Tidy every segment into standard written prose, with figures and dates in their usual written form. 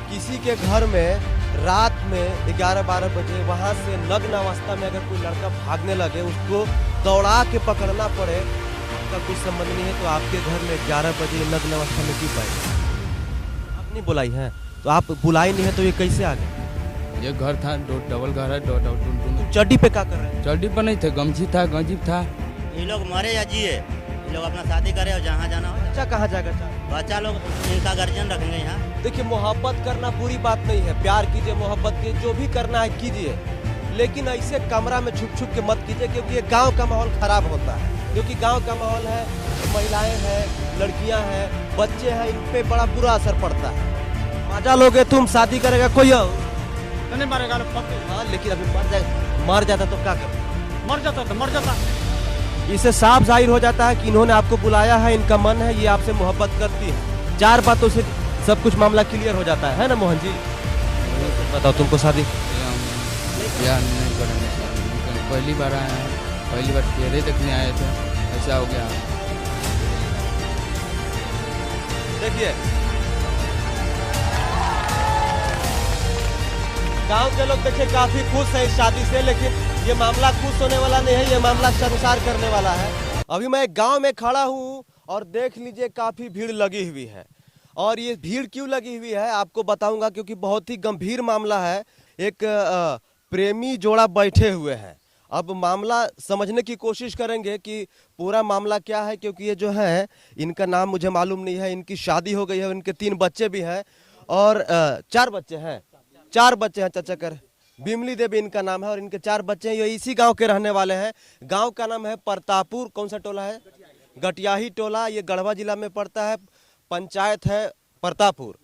किसी के घर में रात में 11-12 बजे वहां से नग्न अवस्था में अगर कोई लड़का भागने लगे, उसको दौड़ा के पकड़ना पड़े, आपका कुछ संबंध नहीं है तो आपके घर में 11 बजे नग्न अवस्था में क्यों पाए? आप नहीं बुलाई है तो आप बुलाई नहीं है तो ये कैसे आ गए? ये घर था, डबल घर है, चड्डी पे क्या कर रहे हैं? चड्डी पर नहीं थे, गमछी था, गंजीब था। ये लोग मरे या जिए, ये लोग अपना शादी करे और जहाँ जाना हो। बच्चा कहाँ जाएगा? बच्चा लोग इनका गार्जियन रखेंगे यहाँ। देखिए, मोहब्बत करना बुरी बात नहीं है, प्यार कीजिए, मोहब्बत कीजिए, जो भी करना है कीजिए, लेकिन ऐसे कमरा में छुप छुप के मत कीजिए, क्योंकि ये गांव का माहौल खराब होता है। क्योंकि गांव का माहौल है, महिलाएं हैं, लड़कियां हैं, बच्चे हैं, इन पे बड़ा बुरा असर पड़ता है। मजा लोगे तुम, शादी करेगा कोई और नहीं मारेगा। हाँ, लेकिन अभी मर जाता तो क्या कर? मर जाता। इससे साफ जाहिर हो जाता है कि इन्होंने आपको बुलाया है, इनका मन है, ये आपसे मोहब्बत करती है। 4 बातों से सब कुछ मामला क्लियर हो जाता है ना मोहन जी? बताओ, तुमको शादी या नहीं करेंगे शादी? पहली बार आए हैं, पहली बार चेहरे देखने आए थे, ऐसा हो गया। देखिए, गांव के लोग देखिए काफी खुश हैं इस शादी से, लेकिन ये मामला खुश होने वाला नहीं है, ये मामला शर्मसार करने वाला है। अभी मैं गांव में खड़ा हूं और देख लीजिए काफी भीड़ लगी हुई है, और ये भीड़ क्यों लगी हुई है आपको बताऊंगा, क्योंकि बहुत ही गंभीर मामला है। एक प्रेमी जोड़ा बैठे हुए हैं। अब मामला समझने की कोशिश करेंगे कि पूरा मामला क्या है, क्योंकि ये जो है, इनका नाम मुझे मालूम नहीं है, इनकी शादी हो गई है, इनके 3 बच्चे भी हैं और 4 बच्चे हैं। 4 बच्चे हैं चाचा कर, बिमली देवी इनका नाम है और इनके 4 बच्चे हैं। ये इसी गांव के रहने वाले हैं। गांव का नाम है प्रतापपुर। कौन सा टोला है? गटियाही टोला। ये गढ़वा जिला में पड़ता है, पंचायत है प्रतापपुर।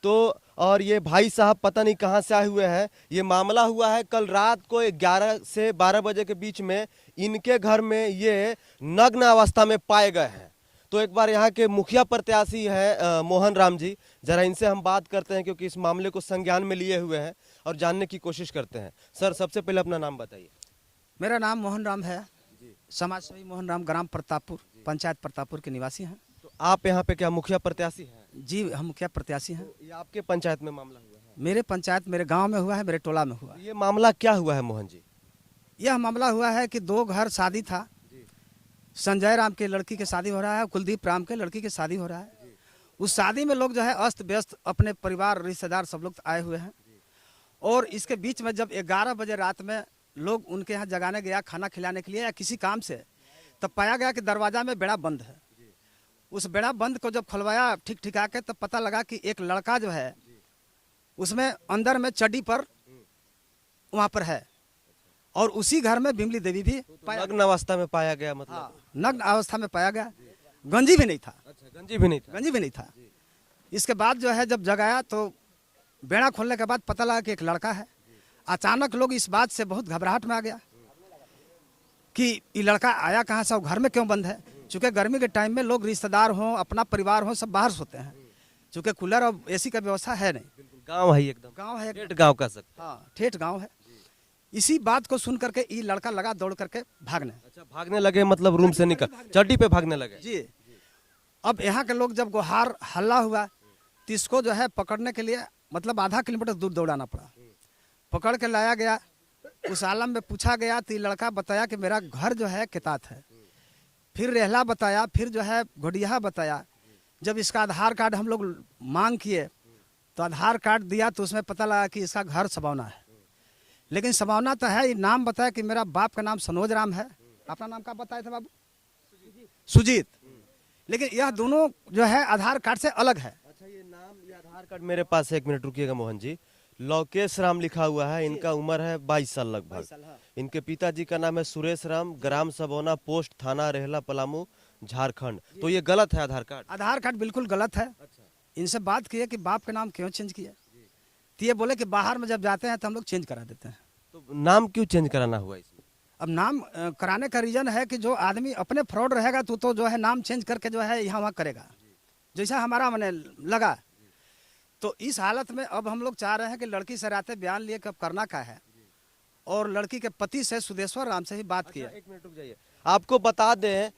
तो और ये भाई साहब पता नहीं कहाँ से आए हुए हैं। ये मामला हुआ है कल रात को 11 से 12 बजे के बीच में। इनके घर में ये नग्न अवस्था में पाए गए हैं। तो एक बार यहाँ के मुखिया प्रत्याशी है मोहन राम जी, जरा इनसे हम बात करते हैं, क्योंकि इस मामले को संज्ञान में लिए हुए हैं और जानने की कोशिश करते हैं। सर, सबसे पहले अपना नाम बताइए। मेरा नाम मोहन राम है, समाज सेवी मोहन राम, ग्राम प्रतापपुर, पंचायत प्रतापपुर के निवासी हैं। तो आप यहाँ पे क्या मुखिया प्रत्याशी हैं? जी, हम मुखिया प्रत्याशी हैं। ये आपके पंचायत में मामला हुआ है? मेरे पंचायत, मेरे गांव में हुआ है, मेरे टोला में हुआ है। ये मामला क्या हुआ है मोहन जी? यह मामला हुआ है कि 2 घर शादी था। संजय राम के लड़की के शादी हो रहा है, कुलदीप राम के लड़की के शादी हो रहा है। उस शादी में लोग जो है अस्त व्यस्त, अपने परिवार रिश्तेदार सब लोग आए हुए हैं। और इसके बीच में जब 11 बजे रात में लोग उनके यहाँ जगाने गया खाना खिलाने के लिए या किसी काम से, तब पाया गया कि दरवाजा में बेड़ा बंद है। उस बेड़ा बंद को जब खुलवाया ठीक ठिका के, तब पता लगा कि एक लड़का जो है उसमें अंदर में चड्डी पर वहाँ पर है, और उसी घर में बिमली देवी भी नग्न अवस्था में पाया गया? मतलब हाँ, नग्न अवस्था में पाया गया। गंजी भी नहीं था। अच्छा, गंजी भी नहीं था? गंजी भी नहीं था। इसके बाद जो है जब जगाया तो बेड़ा खोलने के बाद पता लगा कि एक लड़का है। अचानक लोग इस बात से बहुत घबराहट में आ गया कि ये लड़का आया कहाँ से और घर में क्यों बंद है। चूँकि गर्मी के टाइम में लोग रिश्तेदार हों, अपना परिवार हो, सब बाहर सोते हैं, चूँकि कूलर और AC का व्यवस्था है नहीं। गाँव है एकदम, गाँव है, ठेठ गाँव का सकते। हाँ, ठेठ गाँव है। इसी बात को सुन करके ये लड़का लगा दौड़ करके भागने। अच्छा, भागने लगे मतलब रूम से निकल चड्डी पे भागने लगे? जी। अब यहाँ के लोग जब गुहार हल्ला हुआ तो इसको जो है पकड़ने के लिए मतलब आधा किलोमीटर दूर दौड़ाना पड़ा। पकड़ के लाया गया, उस आलम में पूछा गया तो लड़का बताया कि मेरा घर जो है केतात है। फिर रेहला बताया, फिर जो है घोडिया बताया। जब इसका आधार कार्ड हम लोग मांग किए तो आधार कार्ड दिया तो उसमें पता लगा कि इसका घर सबावना है। लेकिन सबावना तो है, ये नाम बताया कि मेरा बाप का नाम सनोज राम है। अपना नाम क्या बताया था बाबू? सुजीत। लेकिन यह दोनों जो है आधार कार्ड से अलग है। अच्छा, ये नाम, ये आधार कार्ड मेरे पास है, 1 मिनट रुकिएगा मोहन जी। लोकेश राम लिखा हुआ है, इनका उम्र है 22 साल लगभग। इनके पिताजी का नाम है सुरेश राम, ग्राम सबौना, पोस्ट थाना रेहला, पलामू, झारखंड। तो ये गलत है आधार कार्ड? आधार कार्ड बिल्कुल गलत है। इनसे बात किए कि बाप का नाम क्यों चेंज किया, तो ये बोले कि बाहर में जब जाते हैं तो हम लोग चेंज करा देते हैं। तो नाम क्यों चेंज कराना हुआ इसमें? अब नाम कराने का रीजन है कि जो आदमी अपने फ्रॉड रहेगा तो जो है नाम चेंज करके जो है यहाँ वहाँ करेगा, जैसा हमारा मैंने लगा। तो इस हालत में अब हम लोग चाह रहे हैं कि लड़की से रातें बयान लिए कब करना क्या है, और लड़की के पति से सुदेश्वर राम से भी बात किया। 1 मिनट रुक जाइए। आपको बता दें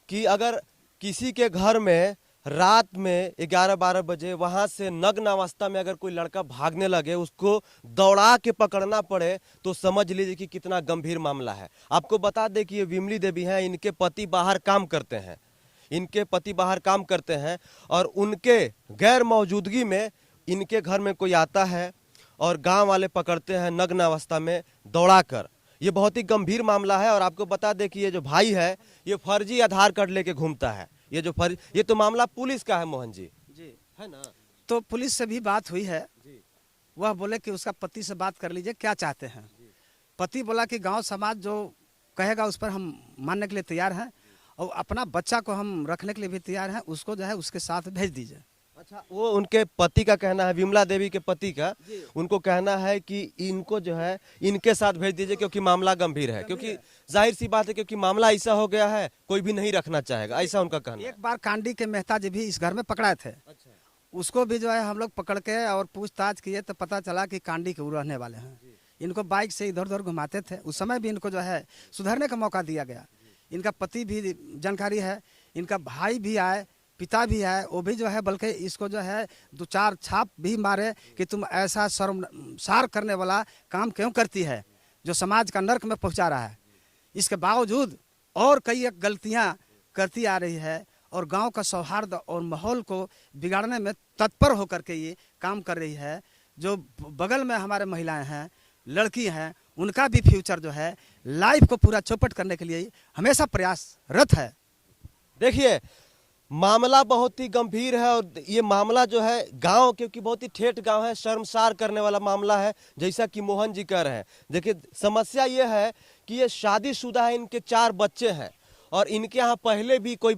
कि अगर किसी के घर में रात में 11-12 बजे वहां से नग्न अवस्था में अगर कोई लड़का भागने लगे, उसको दौड़ा के पकड़ना पड़े, तो समझ लीजिए कि कितना गंभीर मामला है। आपको बता दें कि ये विमली देवी हैं, इनके पति बाहर काम करते हैं, इनके पति बाहर काम करते हैं और उनके गैर मौजूदगी में इनके घर में कोई आता है और गांव वाले पकड़ते हैं नग्न अवस्था में दौड़ा कर। ये बहुत ही गंभीर मामला है। और आपको बता दें कि ये जो भाई है, ये फर्जी आधार कार्ड लेके घूमता है। ये तो मामला पुलिस का है मोहन जी, है ना? तो पुलिस से भी बात हुई है, वह बोले कि उसका पति से बात कर लीजिए, क्या चाहते हैं। पति बोला कि गांव समाज जो कहेगा उस पर हम मानने के लिए तैयार हैं और अपना बच्चा को हम रखने के लिए भी तैयार हैं, उसको जो है उसके साथ भेज दीजिए। अच्छा, वो उनके पति का कहना है, विमला देवी के पति का, उनको कहना है कि इनको जो है इनके साथ भेज दीजिए क्योंकि मामला गंभीर है। क्योंकि जाहिर सी बात है, क्योंकि मामला ऐसा हो गया है, कोई भी नहीं रखना चाहेगा, ऐसा उनका कहना है। एक बार कांडी के मेहता जी भी इस घर में पकड़ाए थे। अच्छा। उसको भी जो है हम लोग पकड़ के और पूछताछ किए तो पता चला कि कांडी के वो रहने वाले हैं। इनको बाइक से इधर उधर घुमाते थे। उस समय भी इनको जो है सुधरने का मौका दिया गया। इनका पति भी जानकारी है, इनका भाई भी आए, पिता भी है, वो भी जो है बल्कि इसको जो है 2-4 छाप भी मारे कि तुम ऐसा शर्मसार करने वाला काम क्यों करती है जो समाज का नर्क में पहुंचा रहा है। इसके बावजूद और कई एक गलतियां करती आ रही है और गांव का सौहार्द और माहौल को बिगाड़ने में तत्पर होकर के ये काम कर रही है। जो बगल में हमारे महिलाएं हैं, लड़की हैं, उनका भी फ्यूचर जो है लाइफ को पूरा चौपट करने के लिए हमेशा प्रयासरत है। देखिए, मामला बहुत ही गंभीर है और ये मामला जो है गांव, क्योंकि बहुत ही ठेठ गांव है, शर्मसार करने वाला मामला है, जैसा कि मोहन जी कह रहे हैं। देखिए, समस्या ये है कि ये शादीशुदा है, इनके 4 बच्चे हैं और इनके यहाँ पहले भी कोई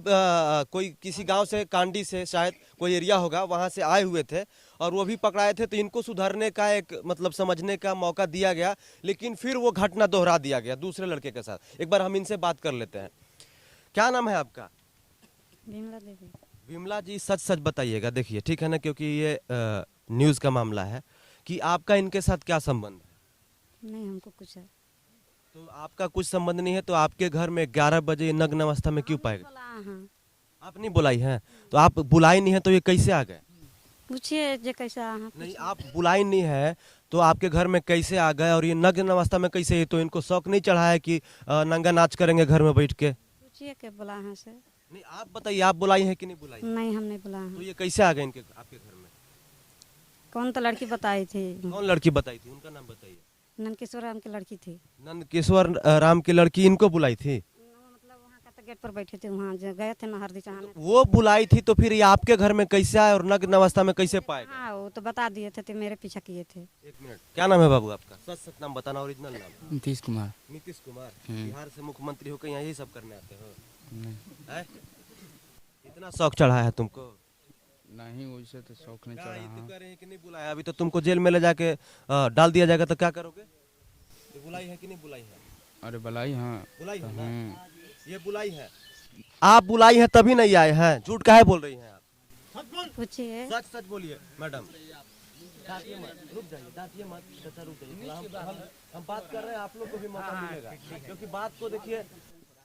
किसी गांव से, कांडी से शायद कोई एरिया होगा, वहां से आए हुए थे और वो भी पकड़ाए थे। तो इनको सुधरने का एक मतलब समझने का मौका दिया गया, लेकिन फिर वो घटना दोहरा दिया गया दूसरे लड़के के साथ। एक बार हम इनसे बात कर लेते हैं। क्या नाम है आपका? विमला देवी। विमला जी, सच सच बताइएगा, देखिए ठीक है ना, क्योंकि ये न्यूज़ का मामला है, कि आपका इनके साथ क्या संबंध है? नहीं, हमको कुछ है तो आपका कुछ संबंध नहीं है, तो आपके घर में 11 बजे नग्न अवस्था में क्यों पाएगा? हाँ। आप नहीं बुलाई हैं? तो आप बुलाई नहीं है तो ये कैसे आ गए? पूछिए जे कैसा हाँ। नहीं, आप बुलाई नहीं है तो आपके घर में कैसे आ गए और ये नग्न अवस्था में कैसे? ये तो इनको शौक नहीं चढ़ा है कि नंगा नाच करेंगे घर में बैठ के? पूछिए के बुला है से। नहीं, आप बताइए, आप बुलाई है कि नहीं बुलाई? नहीं, हम नहीं बुला तो है। ये कैसे आ गए इनके आपके घर में? कौन तो लड़की बताई थी? कौन लड़की बताई थी? उनका नाम बताइए। नंदकिशोर राम की लड़की थी। नंदकिशोर राम की लड़की इनको बुलाई थी? मतलब वहाँ का तो गेट पर बैठे थे, वहाँ गए थे ना हरदी चढ़ाने। वो बुलाई थी तो फिर ये आपके घर में कैसे आए और नग्न अवस्था में कैसे पाएगा? हाँ, वो तो बता दिए थे तो मेरे पीछा किए थे। एक मिनट, क्या नाम है बाबू आपका? सच सच नाम बताना, ओरिजिनल नाम। नीतीश कुमार। नीतीश कुमार। बिहार से मुख्यमंत्री होकर यहाँ यही सब करने आते हो? हैं? इतना शौक चढ़ा है तुमको? नहीं, वैसे तो शौक नहीं चढ़ा। ये तो कह रहे हैं कि नहीं बुलाया, अभी तो तुमको जेल में ले जाके डाल दिया जाएगा, तो क्या करोगे? ये बुलाई है कि नहीं बुलाई है? अरे बुलाई, हाँ बुलाई है तो ना? ये बुलाई है, आप बुलाई है तभी नहीं आए हैं? झूठ काहे बोल रही हैं आप? पूछिए। सच सच बोलिए मैडम। डांटिए मत, रुक जाइए, डांटिए मत, चाचा रुक जाइए। हम बात कर रहे हैं, आप लोग को भी मौका मिलेगा, क्योंकि बात को देखिए।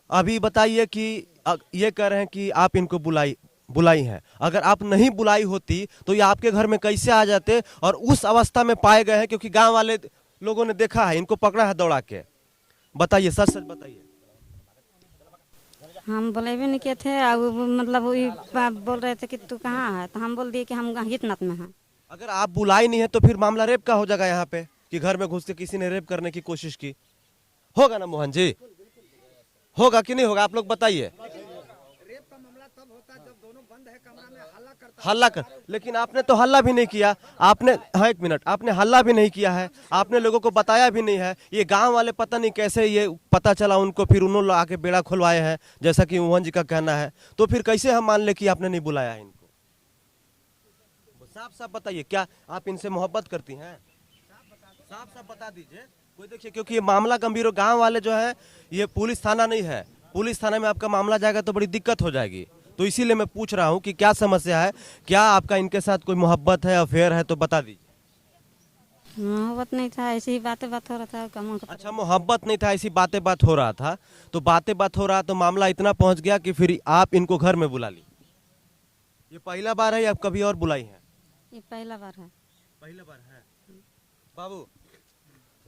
अभी बताइए कि ये कह रहे हैं कि आप इनको बुलाई है, अगर आप नहीं बुलाई होती तो ये आपके घर में कैसे आ जाते और उस अवस्था में पाए गए हैं? क्योंकि गांव वाले लोगों ने देखा है, इनको पकड़ा है दौड़ा के। बताइए, सच सच बताइए। हम बोले भी नहीं किए थे, मतलब वही बोल रहे थे कि तू कहाँ है, तो हम बोल दिए कि हम हितनाथ में हैं। अगर आप बुलाई नहीं है तो फिर मामला रेप का हो जाएगा यहाँ पे, कि घर में घुस के किसी ने रेप करने की कोशिश की। होगा ना मोहन जी? होगा कि नहीं होगा? आप लोग बताइए। रेप का मामला तब होता है जब दोनों बंद है कमरा में, हल्ला कर, लेकिन आपने तो हल्ला भी नहीं किया। आपने, हाँ एक मिनट, आपने हल्ला भी नहीं किया है, आपने लोगों को बताया भी नहीं है। ये गांव वाले पता नहीं कैसे ये पता चला उनको, फिर उन्होंने आके बेड़ा खुलवाए हैं, जैसा कि मोहन जी का कहना है। तो फिर कैसे हम मान ले कि आपने नहीं बुलाया है इनको? साफ साफ बताइए, क्या आप इनसे मोहब्बत करती हैं? साफ साफ बता दीजिए। कोई देखिए, क्योंकि ये मामला गंभीर हो, गांव वाले जो है, ये पुलिस थाना नहीं है, पुलिस थाना में आपका मामला जाएगा तो बड़ी दिक्कत हो जाएगी। तो इसीलिए मैं पूछ रहा हूँ कि क्या समस्या है, क्या आपका इनके साथ कोई मोहब्बत है, अफेयर है, तो बता दीजिए। मोहब्बत नहीं था, ऐसी ही बातें बात हो रहा था कम। अच्छा, मोहब्बत नहीं था, ऐसी बातें बात हो रहा था। तो बातें बात हो रहा तो मामला इतना पहुंच गया कि फिर आप इनको घर में बुला ली? ये पहला बार है या कभी और बुलाई है? ये पहला बार है। पहला बार है। बाबू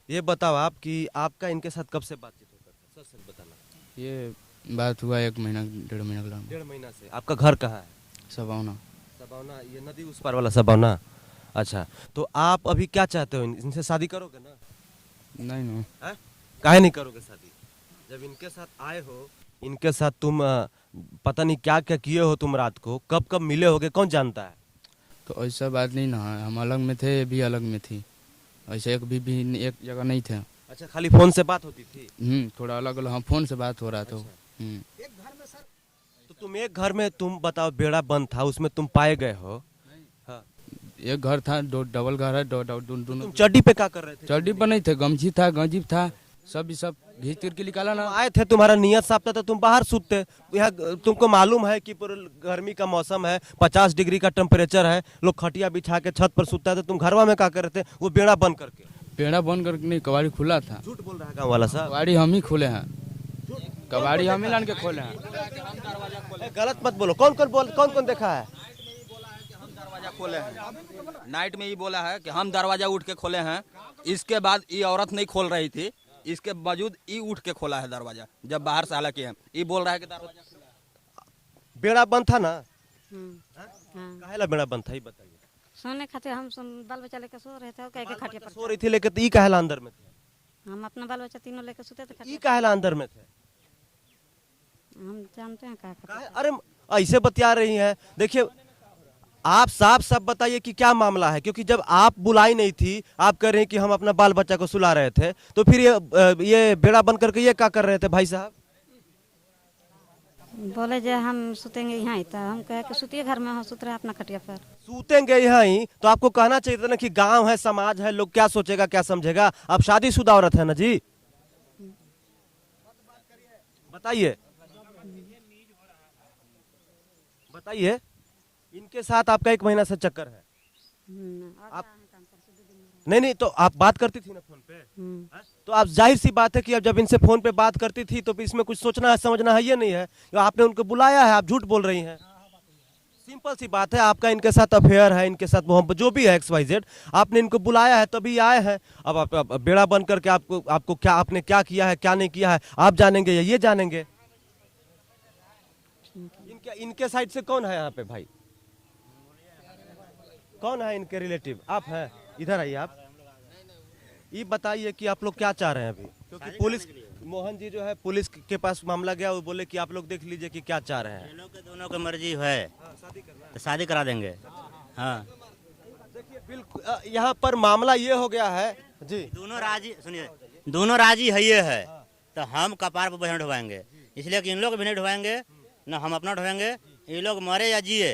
ये बताओ आप कि आपका इनके साथ कब से बातचीत होता था? सच सच बताना। ये बात हुआ 1 महीना 1.5 महीना के लिए। 1.5 महीना से। आपका घर कहाँ है? सबावना। सबावना, ये नदी उस पार वाला सबावना। अच्छा, तो आप अभी क्या चाहते हो? इनसे शादी करोगे ना? नहीं नहीं। हैं? काहे नहीं करोगे शादी? जब इनके साथ आए हो, इनके साथ तुम पता नहीं क्या क्या किए हो तुम रात को, कब कब मिले होगे कौन जानता है? तो ऐसा बात नहीं ना है, हम अलग में थे, ये भी अलग में थी। ऐसे भी एक जगह नहीं थे। अच्छा, खाली फोन से बात होती थी? थोड़ा अलग अलग, हाँ फोन से बात हो रहा था। तो तुम एक घर में, तुम बताओ, बेड़ा बंद था, उसमें तुम पाए गए हो? हाँ। एक घर था, डबल घर है, दोनों। तुम चड्डी पे क्या कर रहे थे? चड्डी पर नहीं थे, गमछी था, गंजीब था, सब घींच कर के निकाला ना। आए थे, तुम्हारा नियत साफ था तो तुम बाहर सूते। यह तुमको मालूम है कि पूरे गर्मी का मौसम है, 50 डिग्री का टेम्परेचर है, लोग खटिया बिछा के छत पर सूता है, तो तुम घरवा में क्या कर रहे थे वो बेड़ा बंद करके? पेड़ा बंद करके नहीं, कबाड़ी खुला था। झूठ बोल रहा है गाँव वाला साहब। कबाड़ी हम ही खोले हैं, कबाड़ी हम ही लान के खोले हैं। गलत मत बोलो। कौन कौन देखा है? दरवाजा खोले हैं, नाइट में ही बोला है कि हम दरवाजा उठ के खोले हैं। इसके बाद ये औरत नहीं खोल रही थी, इसके बावजूद ये उठ के खोला है दरवाजा। जब बाहर से हालांकि है, ये बोल रहा है कि दरवाजा बेड़ा बंद था ना? हाँ। काहेला बेड़ा बंद था ये बताइए। सोने खातिर हम बाल बच्चा लेके सो रहे थे, कह के खटिया पर सो रही थी लेके, तो ई काहेला अंदर में थे? हम अपना बाल बच्चा तीनों लेके सोते थे ई खटिया काहेला अंदर में थे? पर। हम जानते हैं क्या करते। अरे ऐसे बतिया रही हैं। देखिए, आप साफ साफ बताइए कि क्या मामला है, क्योंकि जब आप बुलाई नहीं थी, आप कह रहे हैं कि हम अपना बाल बच्चा को सुला रहे थे, तो फिर ये बेड़ा बंद करके ये क्या कर रहे थे भाई साहब? बोले जे हम सुतेंगे यहाँ ही, तो हम कहे कि सुतिए घर में, हम सुत रहे अपना खटिया पर। सूतेंगे यहाँ ही, तो आपको कहना चाहिए था ना कि गांव है, समाज है, लोग क्या सोचेगा क्या समझेगा। आप शादीशुदा औरत है ना जी? बताइए बताइए। इनके साथ आपका 1 महीना से चक्कर है? आप नहीं, तो आप बात करती थी ना फोन पे? हाँ? तो आप जाहिर सी बात है कि अब जब इनसे फोन पे बात करती थी तो इसमें कुछ सोचना है समझना है ये नहीं है? तो आपने उनको बुलाया है, आप झूठ बोल रही हैं। सिंपल सी बात है, आपका इनके साथ अफेयर है, इनके साथ मोहब्बत जो भी है XYZ, आपने इनको बुलाया है तभी आए हैं। अब आप बेड़ा बंद करके आपको क्या, आपने क्या किया है क्या नहीं किया है आप जानेंगे या ये जानेंगे? इनके साइड से कौन है यहाँ पे भाई? कौन है इनके रिलेटिव? आप हैं? इधर आइए आप। ये बताइए कि आप लोग क्या चाह रहे हैं अभी, क्योंकि पुलिस, मोहन जी जो है पुलिस के पास मामला गया, वो बोले कि आप लोग देख लीजिए कि क्या चाह रहे हैं। ये लोग के दोनों की मर्जी है तो शादी करा देंगे। हाँ, देखिए बिल्कुल यहाँ पर मामला ये हो गया है जी। दोनों राजी, सुनिए, दोनों राजी है ये है, तो हम कपार पर बहन ढोएंगे, इसलिए कि इन लोग भी नहीं ढोएंगे ना हम अपना ढोएंगे। ये लोग मरे या जिए,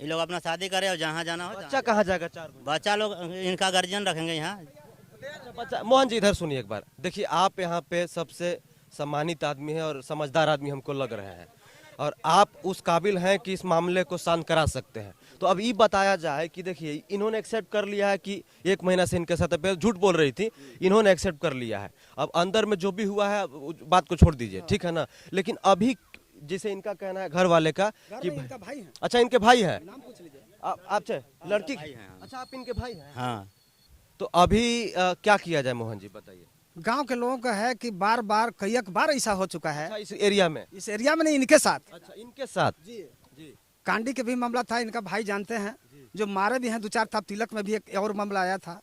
ये लोग अपना शादी करे और जहाँ जाना हो। बच्चा कहाँ जाएगा? 4 बच्चा लोग इनका गार्जियन रखेंगे यहाँ। बच्चा। मोहन जी इधर सुनिए एक बार। देखिए, आप यहाँ पे सबसे सम्मानित आदमी है और समझदार आदमी हमको लग रहे हैं, और आप उस काबिल हैं कि इस मामले को शांत करा सकते हैं। तो अब ये बताया जाए कि देखिए, इन्होंने एक्सेप्ट कर लिया है कि 1 महीना से इनके साथ झूठ बोल रही थी, इन्होंने एक्सेप्ट कर लिया है। अब अंदर में जो भी हुआ है बात को छोड़ दीजिए, ठीक है ना? लेकिन अभी जैसे इनका कहना है घर वाले का कि इनका भाई है। अच्छा, इनके भाई है? नाम पूछ लीजिए। आप लड़की? भाई हैं। अच्छा, आप इनके भाई हैं? हाँ, तो अभी क्या किया जाए मोहन जी बताइए? गांव के लोगों का है कि बार बार कई बार ऐसा हो चुका है, अच्छा, इस एरिया में? इस एरिया में नहीं, इनके साथ। अच्छा, इनके साथ जी जी। कांडी के भी मामला था, इनका भाई जानते हैं, जो मारे भी हैं 2-4 था। तिलक में भी एक और मामला आया था,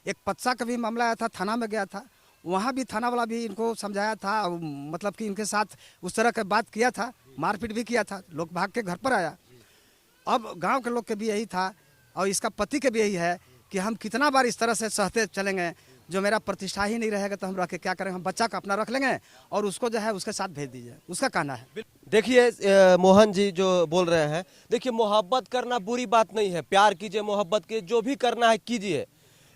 एक पत्सा का भी मामला आया था, थाना में गया था, वहाँ भी थाना वाला भी इनको समझाया था, मतलब कि इनके साथ उस तरह का बात किया था, मारपीट भी किया था, लोग भाग के घर पर आया। अब गांव के लोग के भी यही था और इसका पति के भी यही है कि हम कितना बार इस तरह से सहते चलेंगे, जो मेरा प्रतिष्ठा ही नहीं रहेगा तो हम रह के क्या करेंगे, हम बच्चा का अपना रख लेंगे और उसको जो है उसके साथ भेज दीजिए, उसका कहना है। देखिए मोहन जी जो बोल रहे हैं, देखिए मोहब्बत करना बुरी बात नहीं है, प्यार कीजिए, मोहब्बत कीजिए, जो भी करना है कीजिए,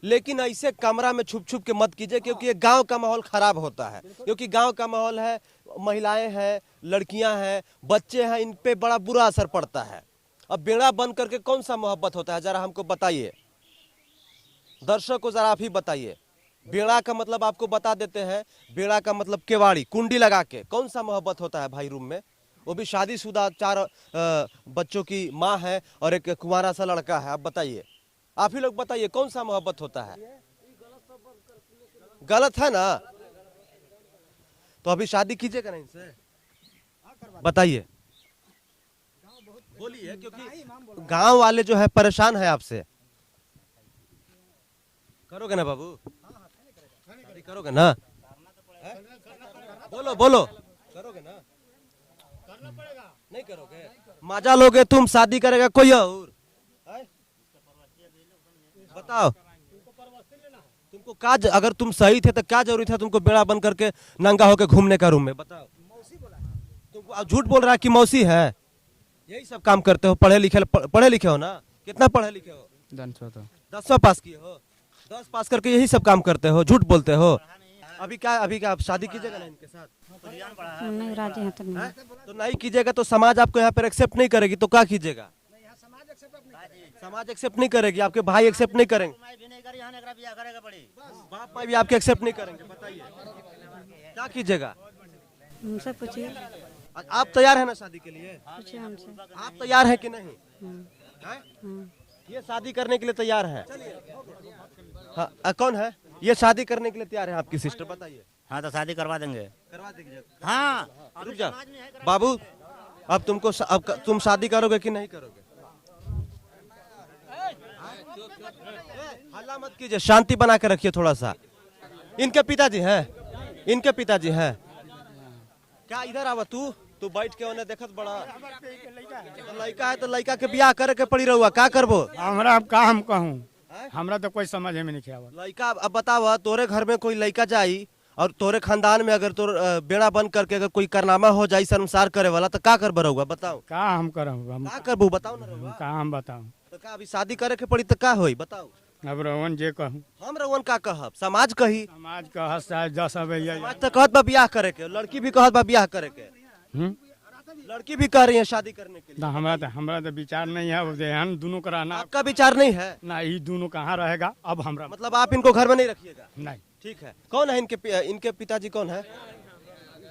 लेकिन ऐसे कमरा में छुप छुप के मत कीजिए, क्योंकि ये गांव का माहौल खराब होता है। क्योंकि गांव का माहौल है, महिलाएं हैं, लड़कियां हैं, बच्चे हैं, इन पे बड़ा बुरा असर पड़ता है। अब बेड़ा बंद करके कौन सा मोहब्बत होता है, जरा हमको बताइए, दर्शक को जरा आप ही बताइए। बेड़ा का मतलब आपको बता देते हैं, बेड़ा का मतलब केवाड़ी, कुंडी लगा के, कौन सा मोहब्बत होता है भाई रूम में? वो भी शादीशुदा 4 बच्चों की माँ है और एक कुंवारा सा लड़का है। आप बताइए, आप ही लोग बताइए कौन सा मोहब्बत होता है? गलत है ना? तो अभी शादी कीजिएगा ना इनसे, बताइए, बोलिए, क्योंकि गांव वाले जो है परेशान है आपसे। करोगे ना बाबू? शादी करोगे ना? बोलो बोलो, करोगे ना? नहीं करोगे? मजा लोगे तुम, शादी करेगा कोई और? बताओ तुमको क्या अगर तुम सही थे तो क्या जरूरी था तुमको बेड़ा बन करके नंगा होके घूमने का रूम में? बताओ, तुमको झूठ बोल रहा है कि मौसी है? यही सब काम करते हो? पढ़े लिखे हो ना? कितना पढ़े लिखे हो? 10वां पास किए हो? 10 पास करके यही सब काम करते हो, झूठ बोलते हो। अभी क्या आप शादी कीजिएगा ना इनके साथ? नहीं राजी है तो नहीं। हैं? तो नहीं कीजिएगा तो समाज आपको यहाँ पर एक्सेप्ट नहीं करेगी, तो क्या कीजिएगा? समाज एक्सेप्ट नहीं करेगी, आपके भाई एक्सेप्ट नहीं करेंगे, बाप माँ भी आपके एक्सेप्ट नहीं करेंगे। बताइए क्या कीजिएगा? हमसे पूछिए, आप तैयार है ना शादी के लिए? पूछिए हमसे। आप तैयार हैं कि नहीं? हैं? हाँ। ये शादी करने के लिए तैयार है? हाँ, कौन है ये शादी करने के लिए तैयार है? आपकी सिस्टर, बताइए। हाँ तो शादी करवा देंगे। करवा देंगे? हाँ रुक जा बाबू, अब तुम शादी करोगे कि नहीं करोगे? हल्ला मत कीजिए, शांति बना के रखिए थोड़ा सा। इनके पिताजी हैं? इनके पिताजी हैं क्या? इधर आवा, तू बैठ के उन्हें देखत बड़ा। तो लड़का है तो लड़का के ब्याह करे के पड़ी रहुआ, का करबो? हमरा अब का हम कहूँ, हमरा तो कोई समझ में नहीं आवत। लड़का अब बतावा, तोरे घर में कोई लड़का जाई और तोरे खानदान में अगर तोर बेड़ा बंद करके अगर कोई कारनामा हो जाई शर्मसार करे वाला, तो का करबो रहुआ? बताओ का हम करब, हम का करबो? बताओ ना रहुआ। का हम बताऊँ? तो का अभी शादी करे के पड़ी तो का होई? बताओ। अब रोहन जे कहूँ, हम रहुआ का कहब? समाज कही, समाज कह चाहे 10 अबैया। समाज तो कहत बा ब्याह करे के, लड़की भी कहत बा ब्याह करे के, लड़की भी कह रही है शादी करने के लिए। हमरा तो विचार नहीं है, ध्यान दोनों का रहना। आपका विचार नहीं है? ना ये दोनों कहाँ रहेगा अब हमरा, मतलब आप इनको घर में नहीं रखिएगा? नहीं। ठीक है। कौन है इनके पिताजी? कौन है?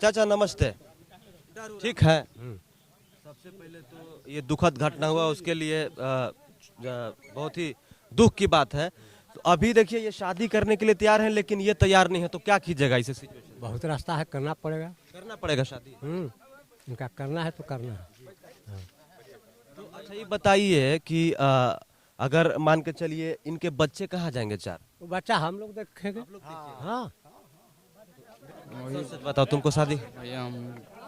चाचा नमस्ते। ठीक है। सबसे पहले तो ये दुखद घटना हुआ, उसके लिए बहुत ही दुख की बात है। तो अभी देखिए ये शादी करने के लिए तैयार हैं, लेकिन ये तैयार नहीं है, तो क्या कीजिएगा इसे सिचुएशन? बहुत रास्ता है, करना पड़ेगा। करना पड़ेगा शादी। इनका करना है तो करना है। तो अच्छा ये बताइए कि अगर मान के चलिए इनके बच्चे कहाँ जाएंगे 4? वो बच्चा हम लोग देखेंगे। हाँ, सच बताओ, तुमको शादी? भैया हम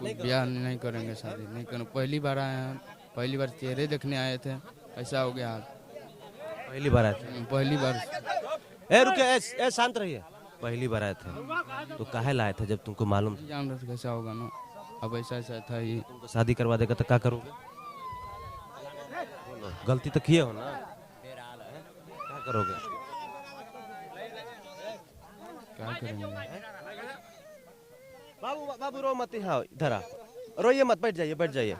ब्याह नहीं करेंगे, शादी नहीं करेंगे। पहली बार आए हैं, पहली बार चेहरे देखने आए थे, ऐसा हो गया। पहली बार आए थे? पहली बार। रुके, शांत रहिए। पहली बार आए थे तो काहे लाए थे जब तुमको मालूम था? जान रहे कैसा होगा ना, अब ऐसा था ये। तुमको शादी करवा देगा तो क्या करोगे? गलती तो किए हो ना, क्या करोगे? क्या करेंगे? बाबू रो मत, हाँ इधर आ, रोइए मत, बैठ जाइए।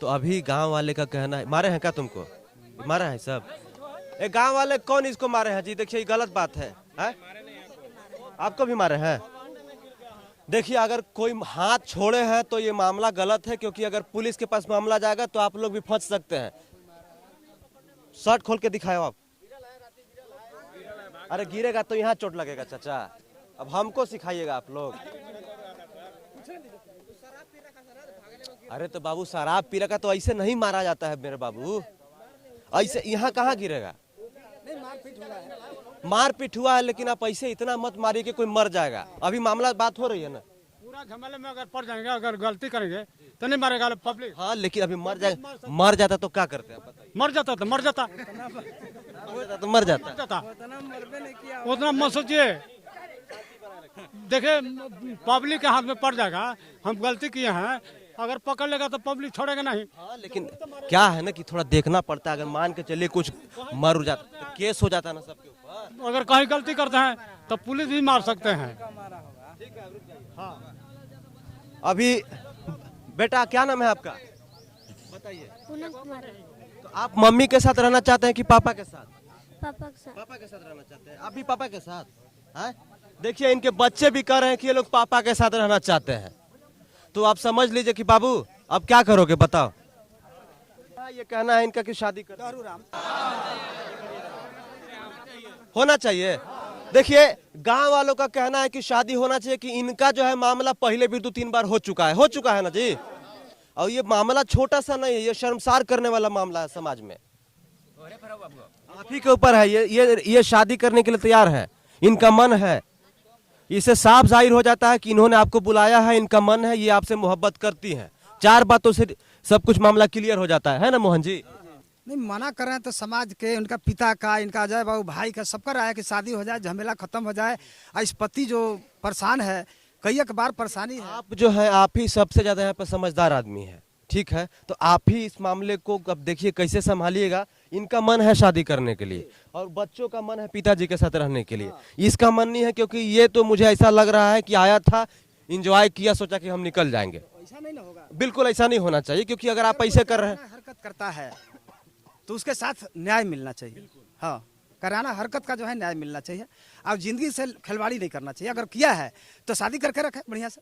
तो अभी गांव वाले का कहना है, मारे हैं क्या तुमको? मारा है सब? ए गांव वाले कौन इसको मारे हैं जी? देखिए ये गलत बात है। आपको भी मारे हैं? देखिए अगर कोई हाथ छोड़े हैं तो ये मामला गलत है, क्योंकि अगर पुलिस के पास मामला जाएगा तो आप लोग भी फंस सकते हैं। शर्ट खोल के दिखाओ आप। अरे गिरेगा तो यहाँ चोट लगेगा चाचा, अब हमको सिखाइएगा आप लोग। अरे तो बाबू शराब पी रखा तो ऐसे नहीं मारा जाता है मेरे बाबू, ऐसे यहाँ कहाँ गिरेगा? मारपीट हुआ है, लेकिन आप ऐसे इतना मत मारिए कि कोई मर जाएगा। अभी मामला बात हो रही है ना, पूरा झमेले में अगर पड़ जाएंगे, अगर गलती करेंगे तो नहीं मारेगा पब्लिक। हाँ लेकिन अभी मर जाता तो क्या करते हैं? मर जाता तो मर जाता, उतना मत सोचिए। देखिए पब्लिक के हाथ में पड़ जाएगा, हम गलती किए हैं, अगर पकड़ लेगा तो पब्लिक छोड़ेगा नहीं। हाँ लेकिन क्या है ना कि थोड़ा देखना पड़ता है, अगर मान के चलिए कुछ मर जाता तो केस हो जाता है ना सबके ऊपर। अगर कहीं गलती करते हैं तो पुलिस भी मार सकते हैं। अभी बेटा क्या नाम है आपका? बताइए। पूनम कुमार। तो आप मम्मी के साथ रहना चाहते हैं कि पापा के साथ? पापा के साथ। पापा के साथ रहना चाहते हैं? आप भी पापा के साथ? हैं? देखिए इनके बच्चे भी कह रहे हैं कि ये लोग पापा के साथ रहना चाहते हैं। तो आप समझ लीजिए कि बाबू अब क्या करोगे बताओ? ये कहना है इनका कि शादी कर होना चाहिए। देखिए गांव वालों का कहना है कि शादी होना चाहिए, कि इनका जो है मामला पहले भी 2-3 बार हो चुका है ना जी। और ये मामला छोटा सा नहीं है, ये शर्मसार करने वाला मामला है समाज में। आप ही के ऊपर है, ये शादी करने के लिए तैयार है, इनका मन है। इससे साफ जाहिर हो जाता है कि इन्होंने आपको बुलाया है, इनका मन है, ये आपसे मोहब्बत करती हैं। 4 बातों से सब कुछ मामला क्लियर हो जाता है ना मोहन जी? नहीं मना कर रहे हैं तो समाज के, उनका पिता का, इनका अजय बाबू भाई का, सबका राय है कि शादी हो जाए, झमेला खत्म हो जाए। इस पति जो परेशान है, कई एक बार परेशानी है। आप जो है, आप ही सबसे ज्यादा यहाँ पर समझदार आदमी है, ठीक है? तो आप ही इस मामले को अब देखिए कैसे संभालिएगा। इनका मन है शादी करने के लिए और बच्चों का मन है पिताजी के साथ रहने के लिए। इसका मन नहीं है, क्योंकि ये तो मुझे ऐसा लग रहा है कि आया था, एंजॉय किया, सोचा कि हम निकल जाएंगे। ऐसा नहीं ना होगा, बिल्कुल ऐसा नहीं होना चाहिए, क्योंकि अगर आप ऐसे कर रहे हैं, हरकत करता है तो उसके साथ न्याय मिलना चाहिए। हाँ, कराना हरकत का जो है न्याय मिलना चाहिए। अब जिंदगी से खिलवाड़ी नहीं करना चाहिए। अगर किया है तो शादी करके रखे बढ़िया से।